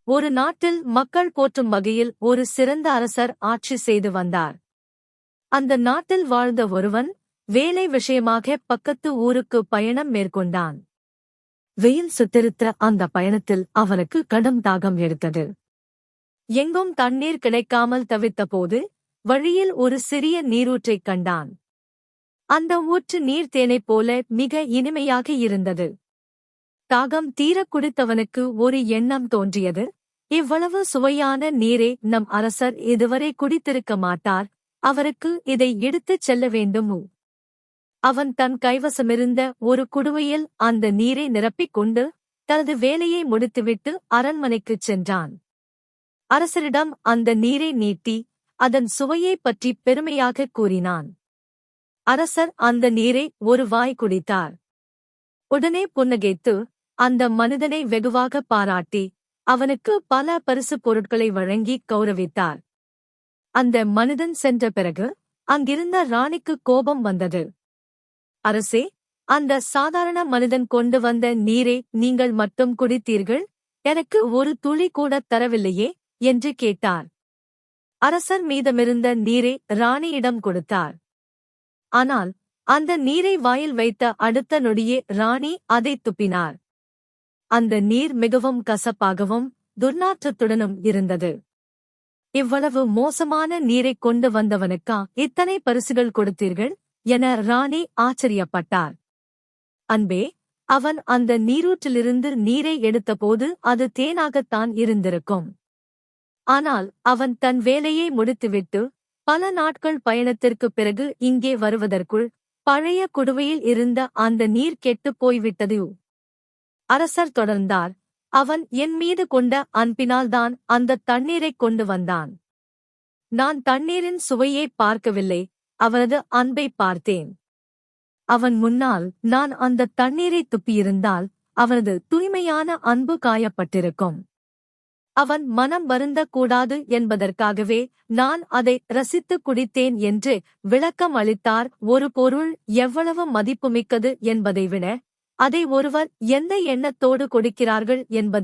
ஒரு நாட்டில் மக்கள் போற்றும் வகையில் ஒரு சிறந்த அரசர் ஆட்சி செய்து வந்தார். அந்த நாட்டில் வாழ்ந்த ஒருவன் வேலை விஷயமாக பக்கத்து ஊருக்கு பயணம் மேற்கொண்டான். வெயில் சுட்டெரித்த அந்த பயணத்தில் அவனுக்கு கடும் தாகம் எடுத்தது. எங்கும் தண்ணீர் கிடைக்காமல் தவித்தபோது வழியில் ஒரு சிறிய நீரூற்றைக் கண்டான். அந்த ஊற்று நீர் தேனைப் போல மிக இனிமையாக இருந்தது. தாகம் தீரக் குடித்தவனுக்கு ஒரு எண்ணம் தோன்றியது. இவ்வளவு சுவையான நீரை நம் அரசர் இதுவரை குடித்திருக்க மாட்டார், அவருக்கு இதை எடுத்துச் செல்ல வேண்டும். அவன் தன் கைவசமிருந்த ஒரு குடுவையில் அந்த நீரை நிரப்பிக் கொண்டு தனது வேலையை முடித்துவிட்டு அரண்மனைக்குச் சென்றான். அரசரிடம் அந்த நீரை நீட்டி அதன் சுவையைப் பற்றி பெருமையாகக் கூறினான். அரசர் அந்த நீரை ஒரு வாய் குடித்தார். உடனே புன்னகைத்து அந்த மனிதனை வெகுவாக பாராட்டி அவனுக்கு பல பரிசுப் பொருட்களை வழங்கி கௌரவித்தார். அந்த மனிதன் சென்ற பிறகு அங்கிருந்த ராணிக்கு கோபம் வந்தது. அரசே, அந்த சாதாரண மனிதன் கொண்டு வந்த நீரை நீங்கள் மட்டும் குடித்தீர்கள், எனக்கு ஒரு துளி கூட தரவில்லையே என்று கேட்டார். அரசர் மீதமிருந்த நீரை ராணியிடம் கொடுத்தார். ஆனால் அந்த நீரை வாயில் வைத்த அடுத்த நொடியே ராணி அதைத் துப்பினார். அந்த நீர் மிகவும் கசப்பாகவும் துர்நாற்றத்துடனும் இருந்தது. இவ்வளவு மோசமான நீரைக் கொண்டு வந்தவனுக்கா இத்தனை பரிசுகள் கொடுத்தீர்கள் என ராணி ஆச்சரியப்பட்டார். அன்பே, அவன் அந்த நீரூற்றிலிருந்து நீரை எடுத்தபோது அது தேனாகத்தான் இருந்திருக்கும். ஆனால் அவன் தன் வேலையை முடித்துவிட்டு பல நாட்கள் பயணத்திற்குப் பிறகு இங்கே வருவதற்குள் பழைய குடுவையில் இருந்த அந்த நீர் கெட்டுப் போய்விட்டது. அரசர் தொடர்ந்தார். அவன் என் மீது கொண்ட அன்பினால்தான் அந்த தண்ணீரைக் கொண்டு வந்தான். நான் தண்ணீரின் சுவையைப் பார்க்கவில்லை, அவனது அன்பைப் பார்த்தேன். அவன் முன்னால் நான் அந்த தண்ணீரை துப்பியிருந்தால் அவனது தூய்மையான அன்பு காயப்பட்டிருக்கும். அவன் மனம் வருந்தக் கூடாது என்பதற்காகவே நான் அதை ரசித்துக் குடித்தேன் என்று விளக்கம் அளித்தார். ஒரு பொருள் எவ்வளவு மதிப்புமிக்கது என்பதை விட அதை ஒருவர் எந்த எண்ணத்தோடு கொடுக்கிறார்கள் என்பதை